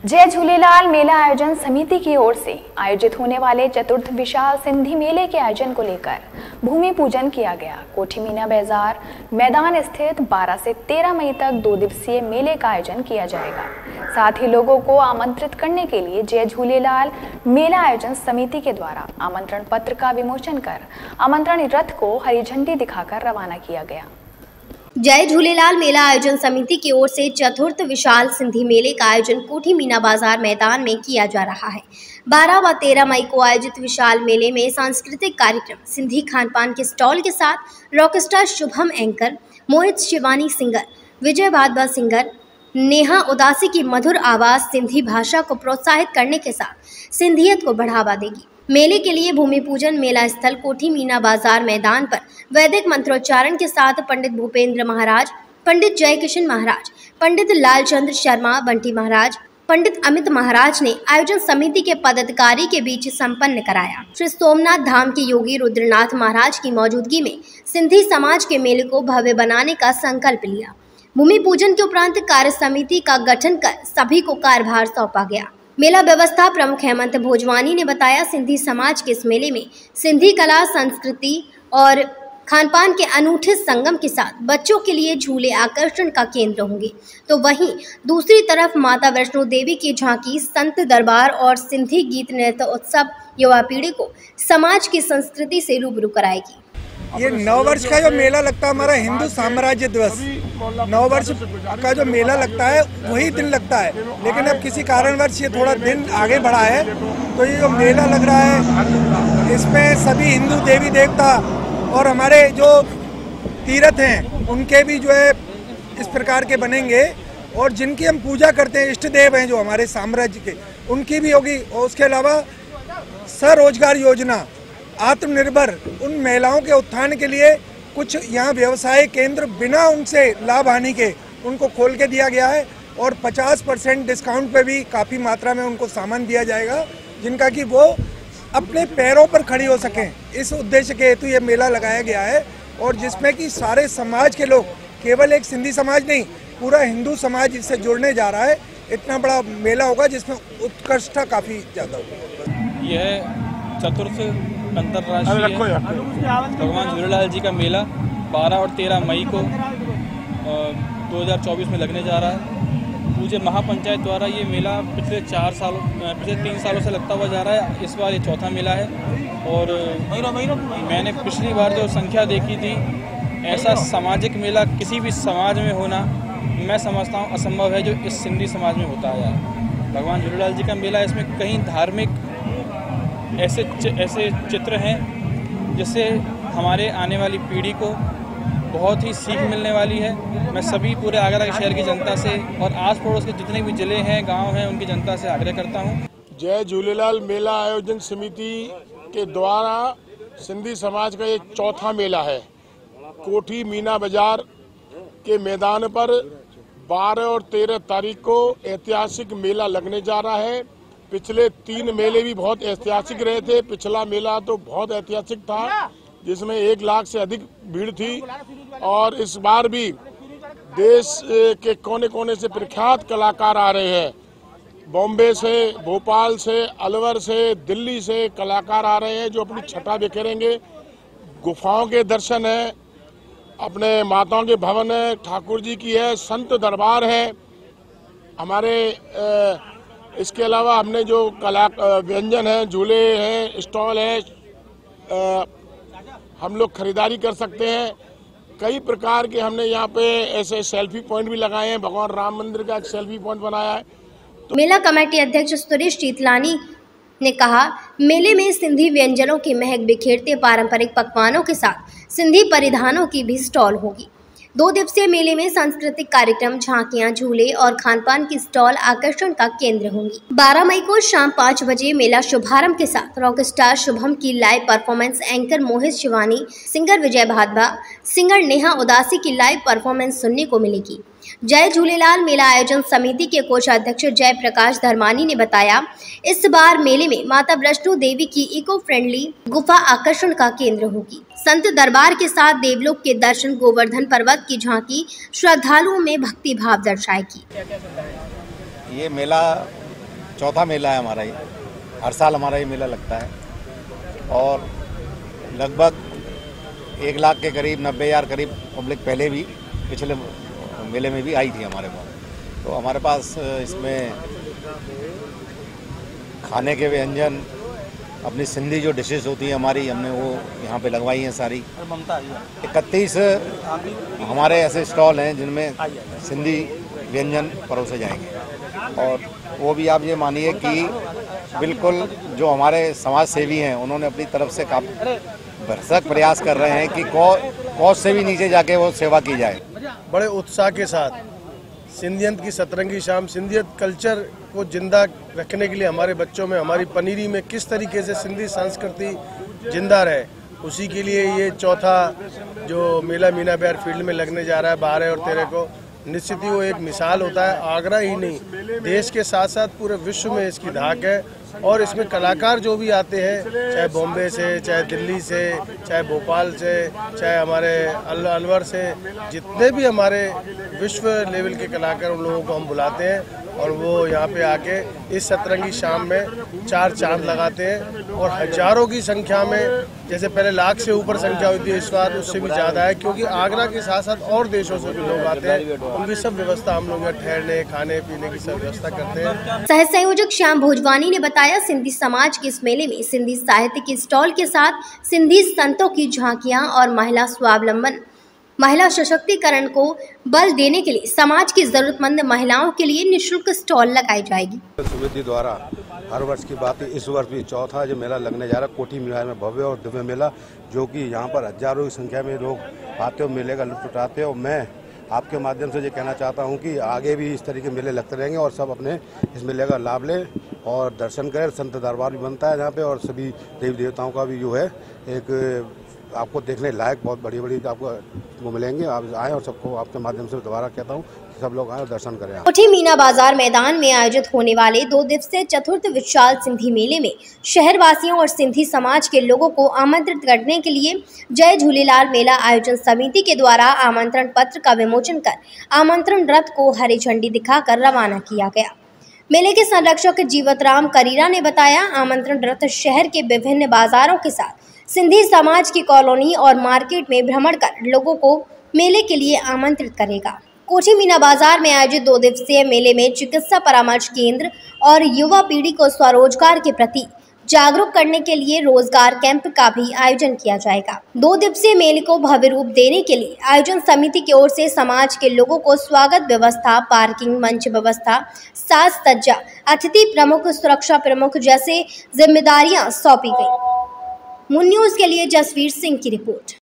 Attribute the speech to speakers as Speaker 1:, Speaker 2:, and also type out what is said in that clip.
Speaker 1: जय झूलेलाल मेला आयोजन समिति की ओर से आयोजित होने वाले चतुर्थ विशाल सिंधी मेले के आयोजन को लेकर भूमि पूजन किया गया। कोठी मीना बाजार मैदान स्थित 12 से 13 मई तक 2 दिवसीय मेले का आयोजन किया जाएगा। साथ ही लोगों को आमंत्रित करने के लिए जय झूलेलाल मेला आयोजन समिति के द्वारा आमंत्रण पत्र का विमोचन कर आमंत्रण रथ को हरी झंडी दिखाकर रवाना किया गया।
Speaker 2: जय झूलेलाल मेला आयोजन समिति की ओर से चतुर्थ विशाल सिंधी मेले का आयोजन कोठी मीना बाजार मैदान में किया जा रहा है। 12 व 13 मई को आयोजित विशाल मेले में सांस्कृतिक कार्यक्रम, सिंधी खान पान के स्टॉल के साथ रॉकस्टार शुभम एंकर, मोहित शिवानी सिंगर, विजय भादवा सिंगर, नेहा उदासी की मधुर आवाज़ सिंधी भाषा को प्रोत्साहित करने के साथ सिंधियत को बढ़ावा देगी। मेले के लिए भूमि पूजन मेला स्थल कोठी मीना बाजार मैदान पर वैदिक मंत्रोच्चारण के साथ पंडित भूपेंद्र महाराज, पंडित जय किशन महाराज, पंडित लालचंद्र शर्मा बंटी महाराज, पंडित अमित महाराज ने आयोजन समिति के पदाधिकारी के बीच संपन्न कराया। श्री सोमनाथ धाम के योगी रुद्रनाथ महाराज की मौजूदगी में सिंधी समाज के मेले को भव्य बनाने का संकल्प लिया। भूमि पूजन के उपरांत कार्य समिति का गठन कर सभी को कार्यभार सौंपा गया। मेला व्यवस्था प्रमुख हेमंत भोजवानी ने बताया, सिंधी समाज के इस मेले में सिंधी कला, संस्कृति और खान पान के अनूठे संगम के साथ बच्चों के लिए झूले आकर्षण का केंद्र होंगे, तो वहीं दूसरी तरफ माता वैष्णो देवी की झांकी, संत दरबार और सिंधी गीत नृत्य उत्सव युवा पीढ़ी को समाज की संस्कृति से रूबरू कराएगी।
Speaker 3: ये 9 वर्ष का जो मेला लगता है हमारा हिंदू साम्राज्य दिवस, 9 वर्ष का जो मेला लगता है वही दिन लगता है, लेकिन अब किसी कारणवश ये थोड़ा दिन आगे बढ़ा है। तो ये जो मेला लग रहा है इसमें सभी हिंदू देवी देवता और हमारे जो तीर्थ हैं उनके भी जो है इस प्रकार के बनेंगे, और जिनकी हम पूजा करते हैं इष्ट देव हैं जो हमारे साम्राज्य के, उनकी भी होगी। और उसके अलावा स्वरोजगार योजना, आत्मनिर्भर उन महिलाओं के उत्थान के लिए कुछ यहाँ व्यवसाय केंद्र बिना उनसे लाभ हानि के उनको खोल के दिया गया है, और 50% डिस्काउंट पे भी काफ़ी मात्रा में उनको सामान दिया जाएगा, जिनका कि वो अपने पैरों पर खड़ी हो सकें। इस उद्देश्य के हेतु ये मेला लगाया गया है, और जिसमें कि सारे समाज के लोग, केवल एक सिंधी समाज नहीं, पूरा हिंदू समाज इससे जुड़ने जा रहा है। इतना बड़ा मेला होगा जिसमें उत्कृष्टता काफ़ी ज़्यादा होगी।
Speaker 4: यह चतुर्थ अंतर्राष्ट्रीय भगवान झूलेलाल जी का मेला 12 और 13 मई को 2024 में लगने जा रहा है। पूज्य महापंचायत द्वारा ये मेला पिछले 3 सालों से लगता हुआ जा रहा है। इस बार ये चौथा मेला है, और मैंने पिछली बार जो संख्या देखी थी, ऐसा सामाजिक मेला किसी भी समाज में होना मैं समझता हूँ असंभव है जो इस सिंधी समाज में होता है। भगवान झूलेलाल जी का मेला, इसमें कई धार्मिक ऐसे चित्र हैं जिससे हमारे आने वाली पीढ़ी को बहुत ही सीख मिलने वाली है। मैं सभी पूरे आगरा के शहर की जनता से और आस पड़ोस के जितने भी जिले हैं, गांव हैं, उनकी जनता से आग्रह करता हूं।
Speaker 5: जय झूलेलाल मेला आयोजन समिति के द्वारा सिंधी समाज का ये चौथा मेला है। कोठी मीना बाजार के मैदान पर 12 और 13 तारीख को ऐतिहासिक मेला लगने जा रहा है। पिछले 3 मेले भी बहुत ऐतिहासिक रहे थे। पिछला मेला तो बहुत ऐतिहासिक था, जिसमें 1 लाख से अधिक भीड़ थी, और इस बार भी देश के कोने कोने से प्रख्यात कलाकार आ रहे हैं। बॉम्बे से, भोपाल से, अलवर से, दिल्ली से कलाकार आ रहे हैं जो अपनी छटा बिखेरेंगे। गुफाओं के दर्शन है, अपने माताओं के भवन है, ठाकुर जी की है, संत दरबार है हमारे। इसके अलावा हमने जो व्यंजन है, झूले हैं, स्टॉल है, हम लोग खरीदारी कर सकते हैं। कई प्रकार के हमने यहाँ पे ऐसे सेल्फी पॉइंट भी लगाए हैं। भगवान राम मंदिर का एक सेल्फी पॉइंट बनाया है।
Speaker 2: मेला कमेटी अध्यक्ष सुरेश चीतलानी ने कहा, मेले में सिंधी व्यंजनों की महक बिखेरते पारंपरिक पकवानों के साथ सिंधी परिधानों की भी स्टॉल होगी। 2 दिवसीय मेले में सांस्कृतिक कार्यक्रम, झांकियां, झूले और खानपान की स्टॉल आकर्षण का केंद्र होंगी। 12 मई को शाम 5 बजे मेला शुभारंभ के साथ रॉकस्टार शुभम की लाइव परफॉर्मेंस, एंकर मोहित शिवानी, सिंगर विजय भादवा, सिंगर नेहा उदासी की लाइव परफॉर्मेंस सुनने को मिलेगी। जय झूलेलाल मेला आयोजन समिति के कोषाध्यक्ष जय प्रकाश धर्मानी ने बताया, इस बार मेले में माता वैष्णो देवी की इको फ्रेंडली गुफा आकर्षण का केंद्र होगी। संत दरबार के साथ देवलोक के दर्शन, गोवर्धन पर्वत की झांकी श्रद्धालुओं में भक्ति भाव दर्शाएगी।
Speaker 6: ये मेला चौथा मेला है हमारा ये। हर साल हमारा ये मेला लगता है और लगभग 1 लाख के करीब 90,000 करीब पब्लिक पहले भी पिछले मेले में भी आई थी हमारे पास। तो हमारे पास इसमें खाने के व्यंजन, अपनी सिंधी जो डिशेस होती हैं हमारी, हमने वो यहाँ पे लगवाई हैं सारी। 31 हमारे ऐसे स्टॉल हैं जिनमें सिंधी व्यंजन परोसे जाएंगे और वो भी आप ये मानिए कि बिल्कुल जो हमारे समाज सेवी हैं उन्होंने अपनी तरफ से काफ़ी भरसक प्रयास कर रहे हैं कि कॉस्ट से भी नीचे जाके वो सेवा की जाए।
Speaker 7: बड़े उत्साह के साथ सिंधियत की सतरंगी शाम, सिंधियत कल्चर को जिंदा रखने के लिए हमारे बच्चों में, हमारी पनीरी में किस तरीके से सिंधी संस्कृति जिंदा रहे, उसी के लिए ये चौथा जो मेला मीना बजार फील्ड में लगने जा रहा है 12 और 13 को, निश्चित ही वो एक मिसाल होता है। आगरा ही नहीं, देश के साथ साथ पूरे विश्व में इसकी धाक है और इसमें कलाकार जो भी आते हैं, चाहे बॉम्बे से, चाहे दिल्ली से, चाहे भोपाल से, चाहे हमारे अलवर से, जितने भी हमारे विश्व लेवल के कलाकार, उन लोगों को हम बुलाते हैं और वो यहाँ पे आके इस सतरंगी शाम में 4 चांद लगाते हैं और हजारों की संख्या में, जैसे पहले लाख से ऊपर संख्या होती है, इस बार उससे भी ज़्यादा है, क्योंकि आगरा के साथ साथ और देशों से भी लोग आते हैं। उनकी सब व्यवस्था हम लोग यहाँ ठहरने, खाने पीने की सब व्यवस्था करते हैं।
Speaker 2: सह संयोजक श्याम भोजवानी ने बताया, सिंधी समाज के इस मेले में सिंधी साहित्य के स्टॉल के साथ सिंधी संतों की झांकियां और महिला स्वावलंबन, महिला सशक्तिकरण को बल देने के लिए समाज की जरूरतमंद महिलाओं के लिए निःशुल्क स्टॉल लगाई जाएगी।
Speaker 8: समिति द्वारा हर वर्ष की बात है, इस वर्ष भी चौथा जो मेला लगने जा रहा है कोठी मीना में, भव्य और दिव्य मेला, जो कि यहाँ पर हजारों की संख्या में लोग आते हो, मेले का लुत्फ उठाते हैं। और मैं आपके माध्यम से ये कहना चाहता हूँ कि आगे भी इस तरीके मेले लगते रहेंगे और सब अपने इस मेले का लाभ लें और दर्शन करें। संत दरबार भी बनता है यहाँ पे और सभी देवी देवताओं का भी जो है एक आपको देखने लायक बहुत बड़ी बड़ी आपको वो मिलेंगे। आप आए और सबको आपके माध्यम से दोबारा कहता हूँ कि सब लोग आए और दर्शन करें।
Speaker 2: कोठी मीना बाजार मैदान में आयोजित होने वाले 2 दिवसीय चतुर्थ विशाल सिंधी मेले में शहरवासियों और सिंधी समाज के लोगों को आमंत्रित करने के लिए जय झूलेलाल मेला आयोजन समिति के द्वारा आमंत्रण पत्र का विमोचन कर आमंत्रण रथ को हरी झंडी दिखाकर रवाना किया गया। मेले के संरक्षक जीवतराम करीरा ने बताया, आमंत्रण रथ शहर के विभिन्न बाजारों के साथ सिंधी समाज की कॉलोनी और मार्केट में भ्रमण कर लोगों को मेले के लिए आमंत्रित करेगा। कोठी मीना बाजार में आयोजित 2 दिवसीय मेले में चिकित्सा परामर्श केंद्र और युवा पीढ़ी को स्वरोजगार के प्रति जागरूक करने के लिए रोजगार कैंप का भी आयोजन किया जाएगा। 2 दिवसीय मेले को भव्य रूप देने के लिए आयोजन समिति की ओर से समाज के लोगों को स्वागत व्यवस्था, पार्किंग, मंच व्यवस्था, साज सज्जा, अतिथि प्रमुख, सुरक्षा प्रमुख जैसे जिम्मेदारियां सौंपी गई। मून न्यूज़ के लिए जसवीर सिंह की रिपोर्ट।